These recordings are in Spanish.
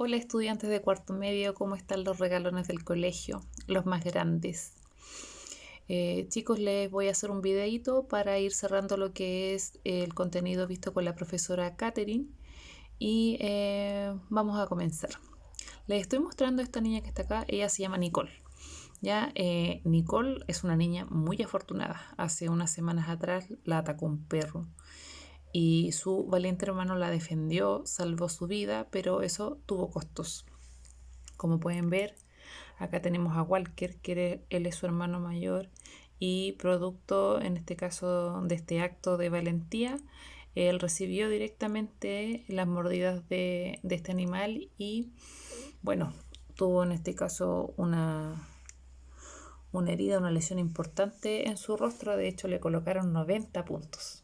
Hola estudiantes de cuarto medio, ¿cómo están los regalones del colegio? Los más grandes. Chicos, les voy a hacer un videito para ir cerrando lo que es el contenido visto con la profesora Katherine y vamos a comenzar. Les estoy mostrando a esta niña que está acá, ella se llama Nicole. Ya, Nicole es una niña muy afortunada. Hace unas semanas atrás la atacó un perro y su valiente hermano la defendió, salvó su vida, pero eso tuvo costos. Como pueden ver, acá tenemos a Walker, él es su hermano mayor y producto, en este caso, de este acto de valentía, él recibió directamente las mordidas de este animal y, bueno, tuvo en este caso una herida, una lesión importante en su rostro. De hecho, le colocaron 90 puntos.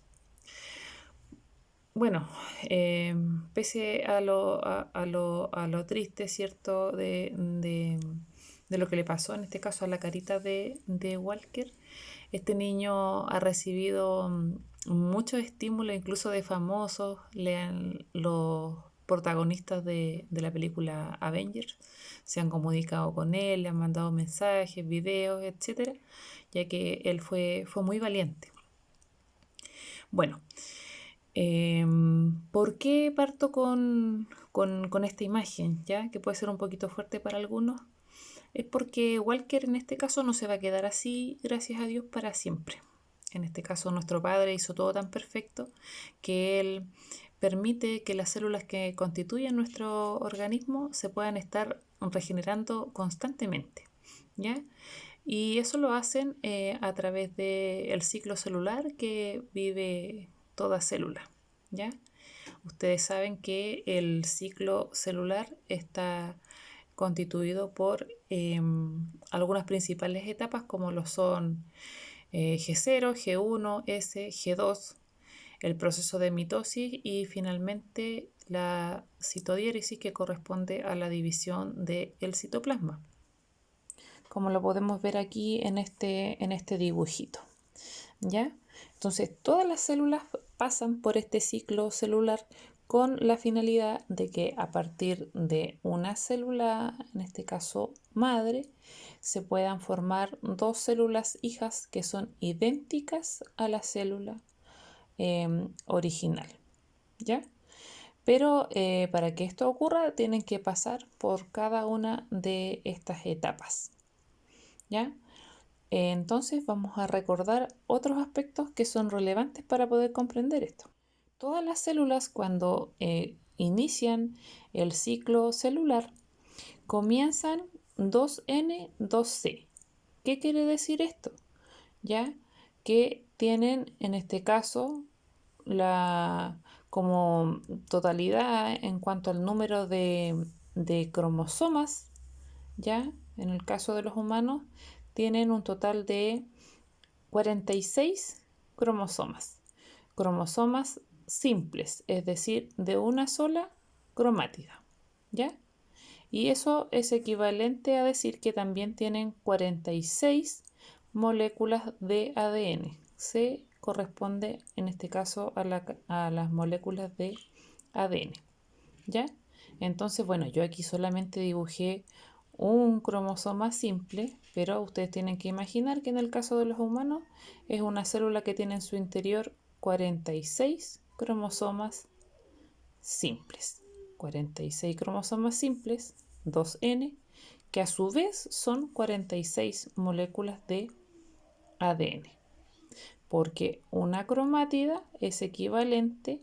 Bueno, pese a lo triste, ¿cierto? De lo que le pasó, en este caso a la carita de Walker, este niño ha recibido mucho estímulo, incluso de famosos, los protagonistas de la película Avengers, se han comunicado con él, le han mandado mensajes, videos, etcétera, ya que él fue muy valiente. Bueno. ¿Por qué parto con esta imagen, ya? Que puede ser un poquito fuerte para algunos. Es porque Walker en este caso no se va a quedar así, gracias a Dios, para siempre. En este caso nuestro Padre hizo todo tan perfecto que Él permite que las células que constituyen nuestro organismo se puedan estar regenerando constantemente, ¿ya? Y eso lo hacen a través del ciclo celular que vive toda célula, ¿ya? Ustedes saben que el ciclo celular está constituido por algunas principales etapas como lo son G0, G1, S, G2, el proceso de mitosis y finalmente la citodiéresis que corresponde a la división del citoplasma, como lo podemos ver aquí en este dibujito, ¿ya? Entonces, todas las células pasan por este ciclo celular con la finalidad de que a partir de una célula, en este caso madre, se puedan formar dos células hijas que son idénticas a la célula original, ¿ya? Pero para que esto ocurra, tienen que pasar por cada una de estas etapas, ¿ya? Entonces vamos a recordar otros aspectos que son relevantes para poder comprender esto. Todas las células cuando inician el ciclo celular comienzan 2N, 2C. ¿Qué quiere decir esto? Ya que tienen en este caso la como totalidad en cuanto al número de cromosomas, ya en el caso de los humanos tienen un total de 46 cromosomas. Cromosomas simples, es decir, de una sola cromátida, ¿ya? Y eso es equivalente a decir que también tienen 46 moléculas de ADN. Se corresponde en este caso a las moléculas de ADN, ¿ya? Entonces, bueno, yo aquí solamente dibujé un cromosoma simple, pero ustedes tienen que imaginar que en el caso de los humanos es una célula que tiene en su interior 46 cromosomas simples. 46 cromosomas simples, 2N, que a su vez son 46 moléculas de ADN, porque una cromátida es equivalente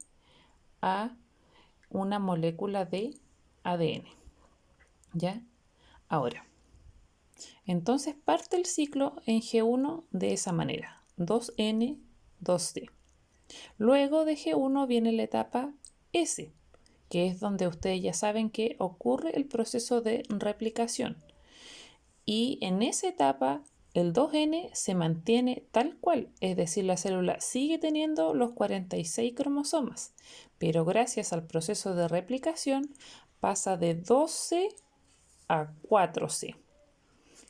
a una molécula de ADN, ¿ya? Ahora, entonces parte el ciclo en G1 de esa manera, 2N, 2D. Luego de G1 viene la etapa S, que es donde ustedes ya saben que ocurre el proceso de replicación. Y en esa etapa el 2N se mantiene tal cual, es decir, la célula sigue teniendo los 46 cromosomas, pero gracias al proceso de replicación pasa de 2C a 4C.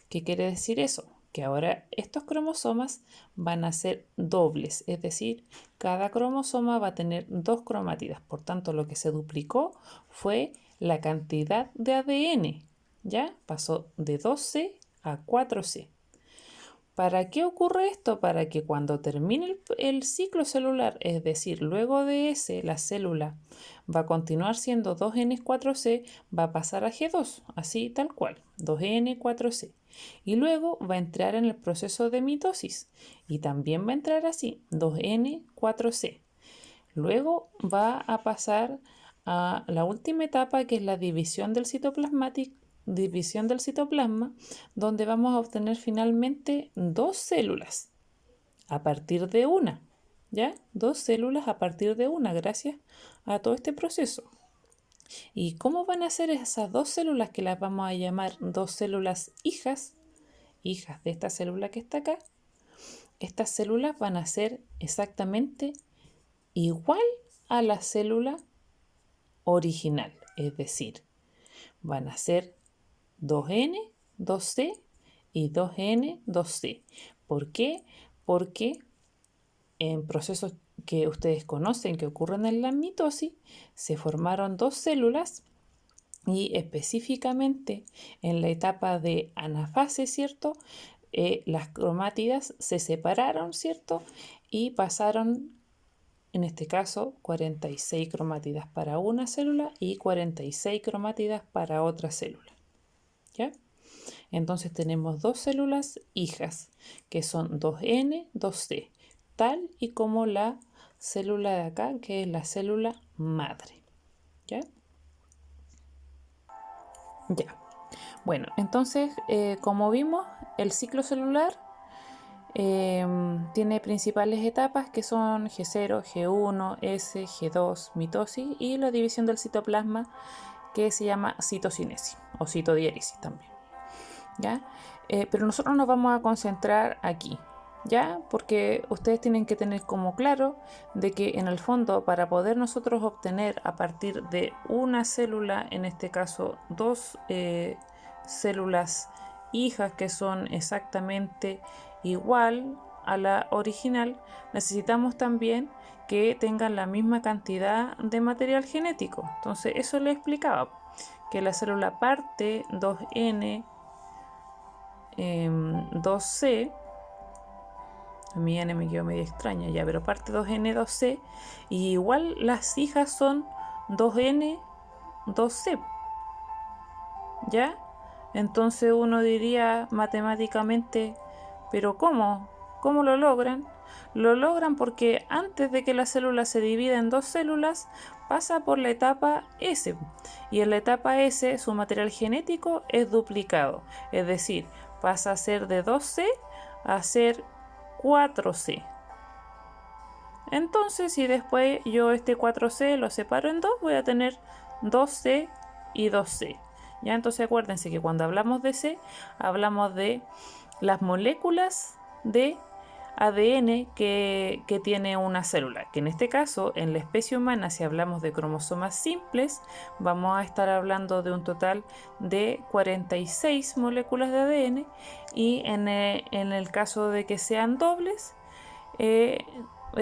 ¿Qué quiere decir eso? Que ahora estos cromosomas van a ser dobles, es decir, cada cromosoma va a tener dos cromátidas. Por tanto, lo que se duplicó fue la cantidad de ADN, ¿ya? Pasó de 2C a 4C. ¿Para qué ocurre esto? Para que cuando termine el ciclo celular, es decir, luego de ese, la célula va a continuar siendo 2N4C, va a pasar a G2, así tal cual, 2N4C. Y luego va a entrar en el proceso de mitosis y también va a entrar así, 2N4C. Luego va a pasar a la última etapa, que es la división del citoplasma, donde vamos a obtener finalmente dos células a partir de una, ¿ya? Dos células a partir de una, gracias a todo este proceso. ¿Y cómo van a ser esas dos células, que las vamos a llamar dos células hijas de esta célula que está acá? Estas células van a ser exactamente igual a la célula original, es decir, van a ser 2N, 2C y 2N, 2C. ¿Por qué? Porque en procesos que ustedes conocen que ocurren en la mitosis, se formaron dos células y específicamente en la etapa de anafase, ¿cierto? Las cromátidas se separaron, ¿cierto? Y pasaron, en este caso, 46 cromátidas para una célula y 46 cromátidas para otra célula, ¿ya? Entonces tenemos dos células hijas, que son 2N, 2C, tal y como la célula de acá, que es la célula madre, ¿ya? Ya. Bueno, entonces, como vimos, el ciclo celular tiene principales etapas que son G0, G1, S, G2, mitosis, y la división del citoplasma, que se llama citocinesis o citodiéresis también, ¿ya? Pero nosotros nos vamos a concentrar aquí, ¿ya? Porque ustedes tienen que tener como claro de que en el fondo, para poder nosotros obtener a partir de una célula, en este caso dos células hijas que son exactamente igual a la original, necesitamos también que tengan la misma cantidad de material genético. Entonces eso le explicaba, que la célula parte 2N 2C, a mi N me quedó medio extraña ya, pero parte 2N 2C, y igual las hijas son 2N 2C, ¿ya? Entonces uno diría matemáticamente, ¿pero cómo? ¿Cómo lo logran? Lo logran porque antes de que la célula se divida en dos células, pasa por la etapa S. Y en la etapa S su material genético es duplicado. Es decir, pasa a ser de 2C a ser 4C. Entonces, si después yo este 4C lo separo en dos, voy a tener 2C y 2C. ¿Ya? Entonces acuérdense que cuando hablamos de C, hablamos de las moléculas de ADN que tiene una célula, que en este caso, en la especie humana, si hablamos de cromosomas simples, vamos a estar hablando de un total de 46 moléculas de ADN, y en el caso de que sean dobles, es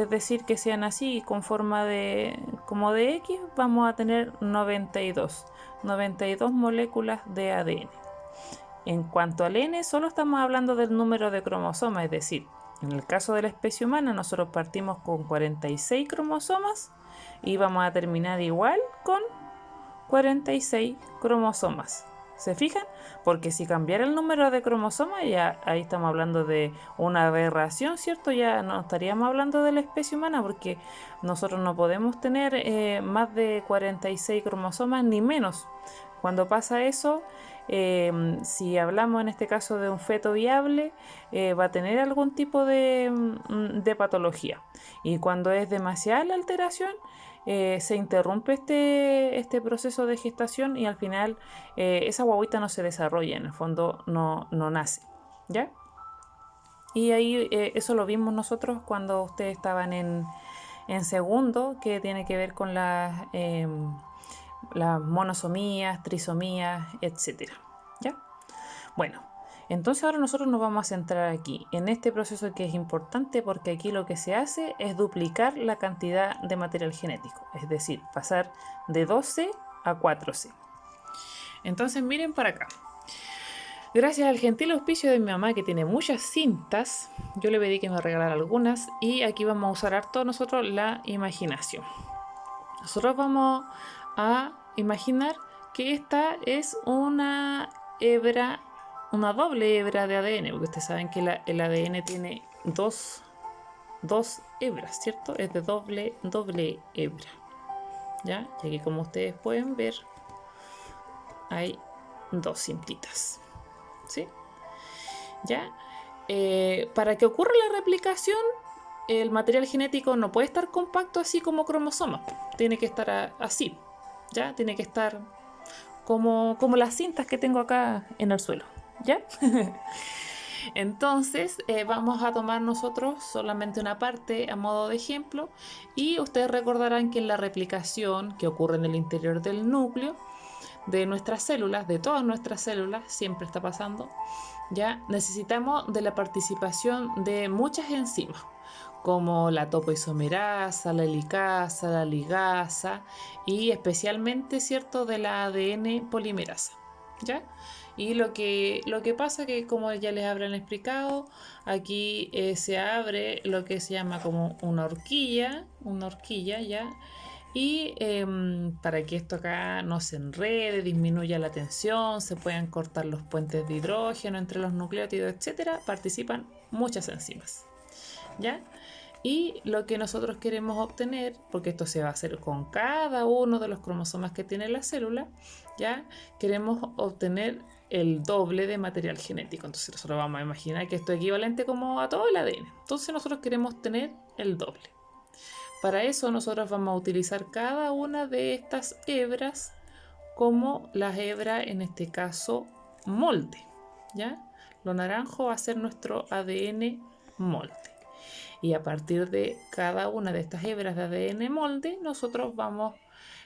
decir, que sean así con forma como de X, vamos a tener 92 moléculas de ADN. En cuanto al N, solo estamos hablando del número de cromosomas, es decir, en el caso de la especie humana, nosotros partimos con 46 cromosomas y vamos a terminar igual con 46 cromosomas. ¿Se fijan? Porque si cambiara el número de cromosomas, ya ahí estamos hablando de una aberración, ¿cierto? Ya no estaríamos hablando de la especie humana, porque nosotros no podemos tener más de 46 cromosomas ni menos. Cuando pasa eso, si hablamos en este caso de un feto viable, va a tener algún tipo de patología. Y cuando es demasiada la alteración, se interrumpe este proceso de gestación y al final esa guagüita no se desarrolla, en el fondo no nace, ¿ya? Y ahí eso lo vimos nosotros cuando ustedes estaban en segundo, que tiene que ver con las monosomías, trisomías, etcétera, ¿ya? Bueno, entonces ahora nosotros nos vamos a centrar aquí en este proceso, que es importante porque aquí lo que se hace es duplicar la cantidad de material genético, es decir, pasar de 2C a 4C. Entonces miren para acá. Gracias al gentil auspicio de mi mamá, que tiene muchas cintas, yo le pedí que me regalara algunas, y aquí vamos a usar harto nosotros la imaginación. Nosotros vamos a imaginar que esta es una hebra, una doble hebra de ADN, porque ustedes saben que el ADN tiene dos hebras, ¿cierto? Es de doble hebra, ¿ya? Y aquí, como ustedes pueden ver, hay dos cintitas, ¿sí? ¿Ya? Para que ocurra la replicación, el material genético no puede estar compacto así como cromosomas. Tiene que estar así, ¿ya? Tiene que estar como las cintas que tengo acá en el suelo, ¿ya? Entonces vamos a tomar nosotros solamente una parte a modo de ejemplo, y ustedes recordarán que en la replicación que ocurre en el interior del núcleo de nuestras células, de todas nuestras células, siempre está pasando, ya necesitamos de la participación de muchas enzimas, como la topoisomerasa, la helicasa, la ligasa y especialmente, ¿cierto?, de la ADN polimerasa, ¿ya? Y lo que pasa que, como ya les habrán explicado, aquí se abre lo que se llama como una horquilla, ¿ya? Y para que esto acá no se enrede, disminuya la tensión, se puedan cortar los puentes de hidrógeno entre los nucleótidos, etcétera, participan muchas enzimas, ¿ya? Y lo que nosotros queremos obtener, porque esto se va a hacer con cada uno de los cromosomas que tiene la célula, ¿ya? Queremos obtener el doble de material genético. Entonces nosotros vamos a imaginar que esto es equivalente como a todo el ADN. Entonces nosotros queremos tener el doble. Para eso nosotros vamos a utilizar cada una de estas hebras como las hebras, en este caso, molde, ¿ya? Lo naranjo va a ser nuestro ADN molde. Y a partir de cada una de estas hebras de ADN molde, nosotros vamos,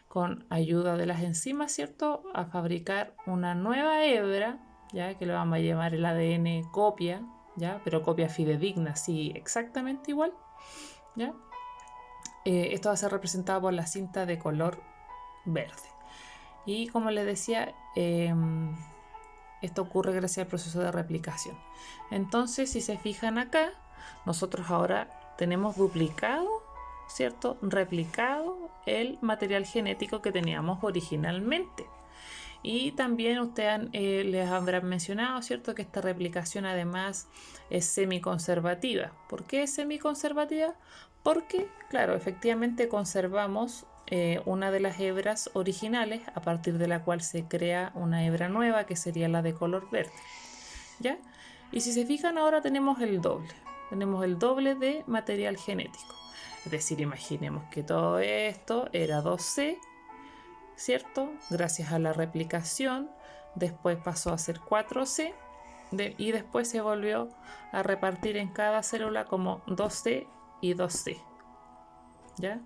con ayuda de las enzimas, ¿cierto?, a fabricar una nueva hebra, ¿ya?, que le vamos a llamar el ADN copia, ¿ya?, pero copia fidedigna, sí, exactamente igual, ¿ya? Esto va a ser representado por la cinta de color verde. Y como les decía, esto ocurre gracias al proceso de replicación. Entonces, si se fijan acá, nosotros ahora tenemos duplicado, ¿cierto?, replicado el material genético que teníamos originalmente. Y también ustedes les habrán mencionado, ¿cierto?, que esta replicación además es semiconservativa. ¿Por qué es semiconservativa? Porque, claro, efectivamente conservamos una de las hebras originales, a partir de la cual se crea una hebra nueva, que sería la de color verde, ¿ya? Y si se fijan, ahora tenemos el doble de material genético. Es decir, imaginemos que todo esto era 2C, ¿cierto? Gracias a la replicación, después pasó a ser 4C, y después se volvió a repartir en cada célula como 2C y 2C, ¿ya?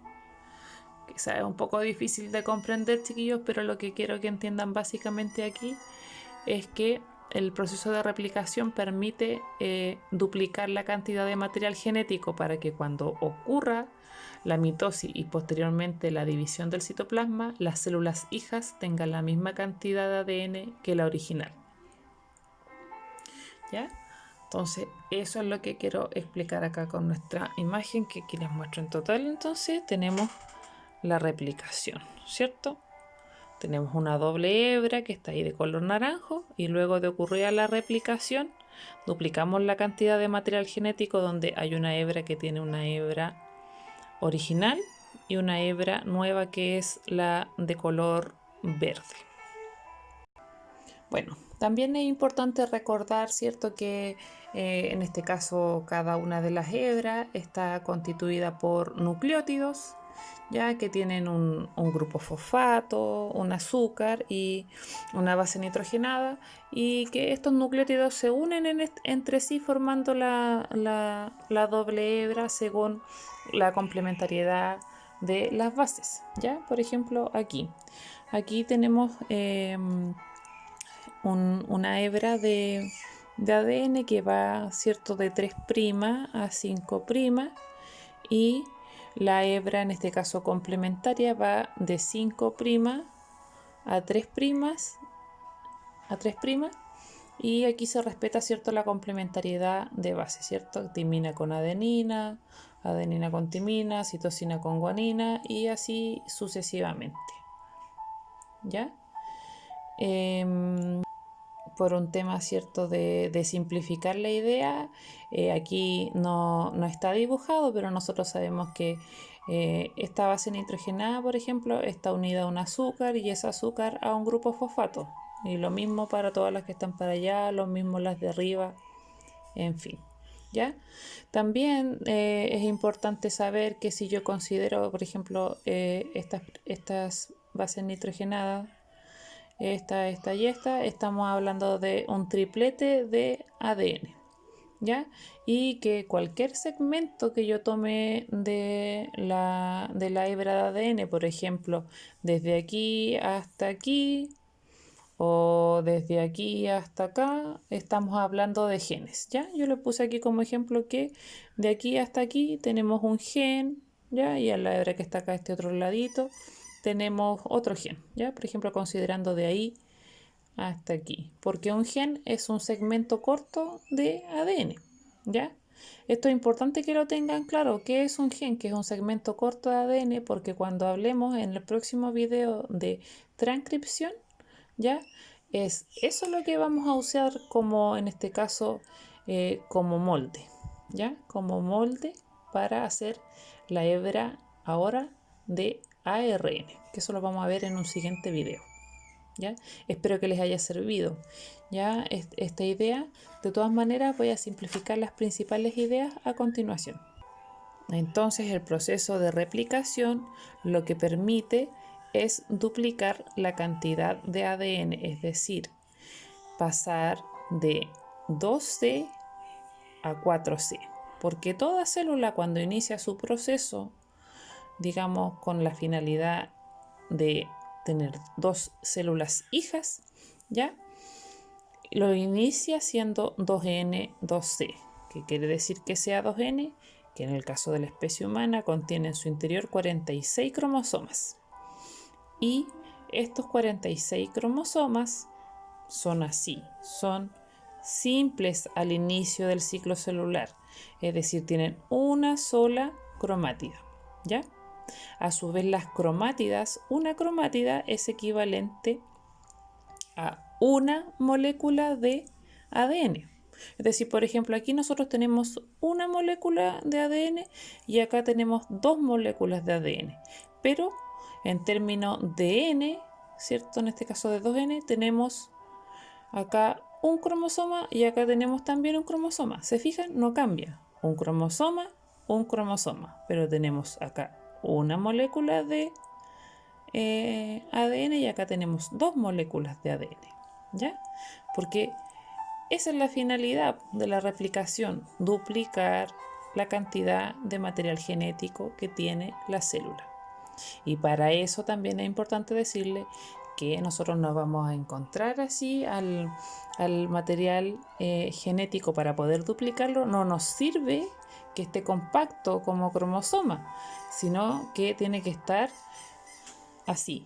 Quizá es un poco difícil de comprender, chiquillos, pero lo que quiero que entiendan básicamente aquí es que el proceso de replicación permite duplicar la cantidad de material genético para que cuando ocurra la mitosis y posteriormente la división del citoplasma, las células hijas tengan la misma cantidad de ADN que la original, ¿ya? Entonces, eso es lo que quiero explicar acá con nuestra imagen, que aquí les muestro en total. Entonces, tenemos la replicación, ¿cierto? Tenemos una doble hebra que está ahí de color naranjo, y luego de ocurrir la replicación, duplicamos la cantidad de material genético, donde hay una hebra que tiene una hebra original y una hebra nueva que es la de color verde. Bueno, también es importante recordar, ¿cierto?, que en este caso cada una de las hebras está constituida por nucleótidos, ya que tienen un grupo fosfato, un azúcar y una base nitrogenada, y que estos nucleótidos se unen entre sí formando la doble hebra según la complementariedad de las bases, ¿ya? Por ejemplo, aquí tenemos una hebra de ADN que va, ¿cierto?, de 3' a 5', y la hebra, en este caso complementaria, va de 5' a 3' a 3', y aquí se respeta, ¿cierto?, la complementariedad de base, ¿cierto? Timina con adenina, adenina con timina, citosina con guanina y así sucesivamente, ¿ya? Por un tema, ¿cierto?, de simplificar la idea, aquí no está dibujado, pero nosotros sabemos que esta base nitrogenada, por ejemplo, está unida a un azúcar y ese azúcar a un grupo fosfato. Y lo mismo para todas las que están para allá, lo mismo las de arriba, en fin. ¿Ya? También es importante saber que si yo considero, por ejemplo, estas bases nitrogenadas, esta y esta, estamos hablando de un triplete de ADN, ¿ya? Y que cualquier segmento que yo tome de la hebra de ADN, por ejemplo, desde aquí hasta aquí o desde aquí hasta acá, estamos hablando de genes, ¿ya? Yo le puse aquí como ejemplo que de aquí hasta aquí tenemos un gen, ¿ya? Y a la hebra que está acá, este otro ladito, tenemos otro gen, ¿ya? Por ejemplo, considerando de ahí hasta aquí, porque un gen es un segmento corto de ADN, ¿ya? Esto es importante que lo tengan claro. ¿Qué es un gen? Que es un segmento corto de ADN, porque cuando hablemos en el próximo video de transcripción, ¿ya? Es eso lo que vamos a usar como, en este caso, como molde, ¿ya? Como molde para hacer la hebra ahora de ARN, que eso lo vamos a ver en un siguiente video, ¿ya? Espero que les haya servido, ¿ya? Esta idea. De todas maneras, voy a simplificar las principales ideas a continuación. Entonces, el proceso de replicación lo que permite es duplicar la cantidad de ADN, es decir, pasar de 2C a 4C, porque toda célula cuando inicia su proceso, digamos con la finalidad de tener 2 células hijas, ¿ya? Lo inicia siendo 2N, 2C, que quiere decir que sea 2N, que en el caso de la especie humana contiene en su interior 46 cromosomas. Y estos 46 cromosomas son así, son simples al inicio del ciclo celular, es decir, tienen una sola cromátida, ¿ya? A su vez, las cromátidas, una cromátida es equivalente a una molécula de ADN. Es decir, por ejemplo, aquí nosotros tenemos una molécula de ADN y acá tenemos 2 moléculas de ADN. Pero en términos de N, ¿cierto? En este caso de 2N, tenemos acá un cromosoma y acá tenemos también un cromosoma. ¿Se fijan? No cambia. Un cromosoma, pero tenemos acá una molécula de ADN y acá tenemos 2 moléculas de ADN, ¿ya? Porque esa es la finalidad de la replicación, duplicar la cantidad de material genético que tiene la célula. Y para eso también es importante decirle que nosotros nos vamos a encontrar así al material genético para poder duplicarlo. No nos sirve que esté compacto como cromosoma, sino que tiene que estar así,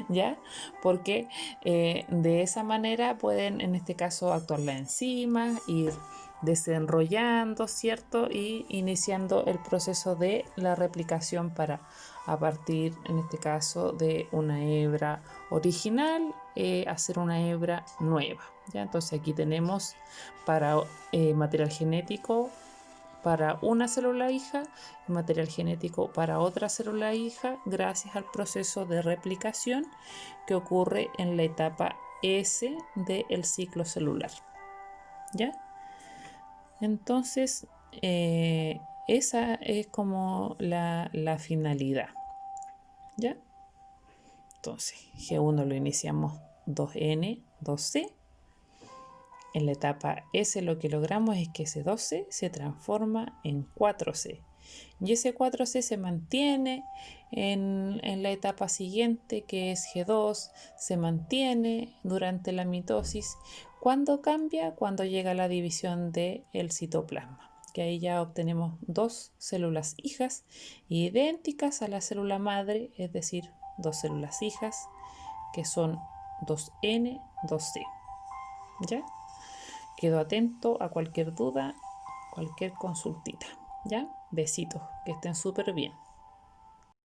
¿ya? Porque de esa manera pueden, en este caso, actuar las enzimas, ir desenrollando, ¿cierto? Y iniciando el proceso de la replicación para, a partir, en este caso, de una hebra original, hacer una hebra nueva, ¿ya? Entonces aquí tenemos para material genético para una célula hija y material genético para otra célula hija gracias al proceso de replicación que ocurre en la etapa S del ciclo celular, ¿ya? Entonces, esa es como la finalidad, ¿ya? Entonces, G1 lo iniciamos 2N, 2C. En la etapa S lo que logramos es que ese 2C se transforma en 4C. Y ese 4C se mantiene en la etapa siguiente, que es G2, se mantiene durante la mitosis. ¿Cuándo cambia? Cuando llega la división del citoplasma, que ahí ya obtenemos 2 células hijas idénticas a la célula madre, es decir, 2 células hijas, que son 2N, 2C. ¿Ya? Quedo atento a cualquier duda, cualquier consultita. ¿Ya? Besitos, que estén súper bien.